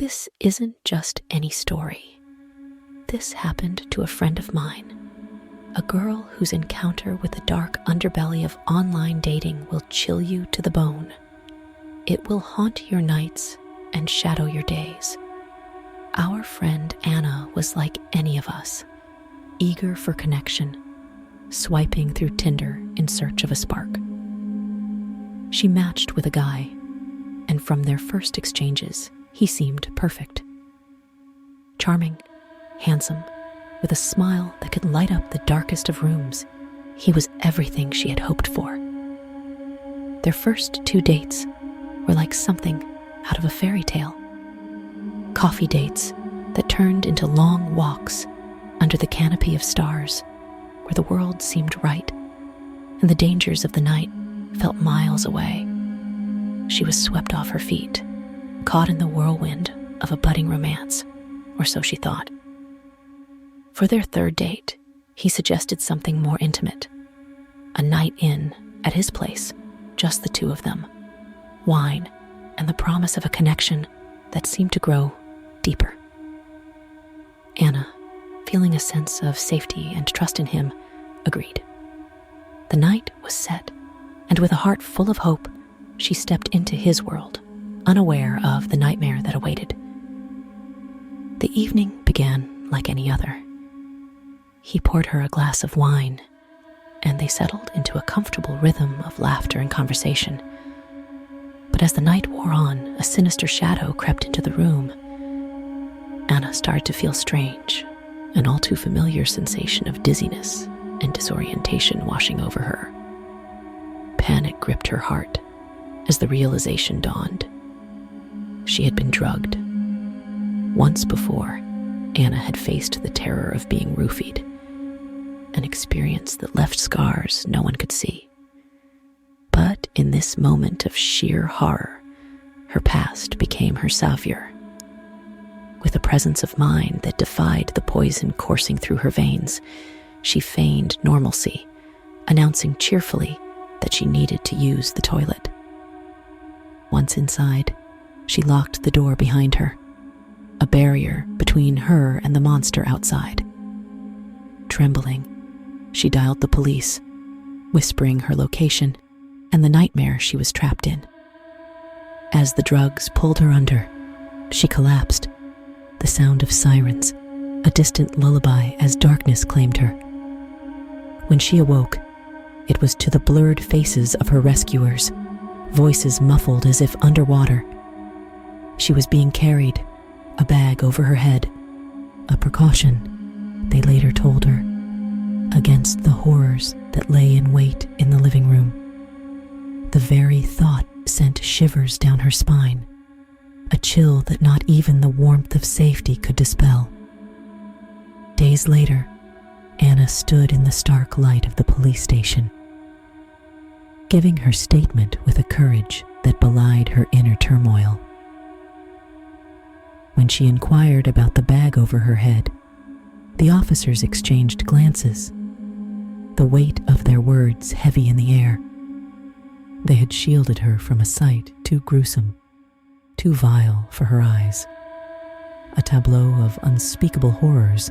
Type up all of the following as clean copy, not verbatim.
this isn't just any story. This happened to a friend of mine, a girl whose encounter with the dark underbelly of online dating will chill you to the bone. It will haunt your nights and shadow your days. Our friend Anna was like any of us, eager for connection, swiping through Tinder in search of a spark. She matched with a guy, and from their first exchanges, he seemed perfect. Charming, handsome, with a smile that could light up the darkest of rooms, he was everything she had hoped for. Their first 2 dates were like something out of a fairy tale. Coffee dates that turned into long walks under the canopy of stars, where the world seemed right and the dangers of the night felt miles away. She was swept off her feet, caught in the whirlwind of a budding romance, or so she thought. For their 3rd date, he suggested something more intimate, a night in at his place, just the 2 of them, wine, and the promise of a connection that seemed to grow deeper. Anna, feeling a sense of safety and trust in him, agreed. The night was set, and with a heart full of hope, she stepped into his world, unaware of the nightmare that awaited. The evening began like any other. He poured her a glass of wine, and they settled into a comfortable rhythm of laughter and conversation. But as the night wore on, a sinister shadow crept into the room. Anna started to feel strange, an all too familiar sensation of dizziness and disorientation washing over her. Panic gripped her heart as the realization dawned. She had been drugged. Once before, Anna had faced the terror of being roofied, an experience that left scars no one could see. But in this moment of sheer horror, her past became her savior. With a presence of mind that defied the poison coursing through her veins, she feigned normalcy, announcing cheerfully that she needed to use the toilet. Once inside, she locked the door behind her, a barrier between her and the monster outside. Trembling, she dialed the police, whispering her location and the nightmare she was trapped in. As the drugs pulled her under, she collapsed, the sound of sirens, a distant lullaby as darkness claimed her. When she awoke, it was to the blurred faces of her rescuers, voices muffled as if underwater. She was being carried, a bag over her head, a precaution, they later told her, against the horrors that lay in wait in the living room. The very thought sent shivers down her spine, a chill that not even the warmth of safety could dispel. Days later, Anna stood in the stark light of the police station, giving her statement with a courage that belied her inner turmoil. When she inquired about the bag over her head, the officers exchanged glances, the weight of their words heavy in the air. They had shielded her from a sight too gruesome, too vile for her eyes, a tableau of unspeakable horrors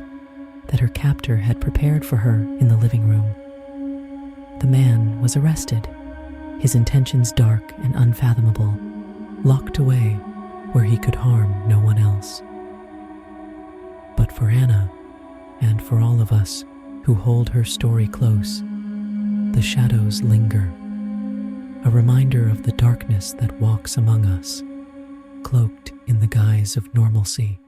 that her captor had prepared for her in the living room. The man was arrested, his intentions dark and unfathomable, locked away where he could harm no one else. But for Anna, and for all of us who hold her story close, the shadows linger, a reminder of the darkness that walks among us, cloaked in the guise of normalcy.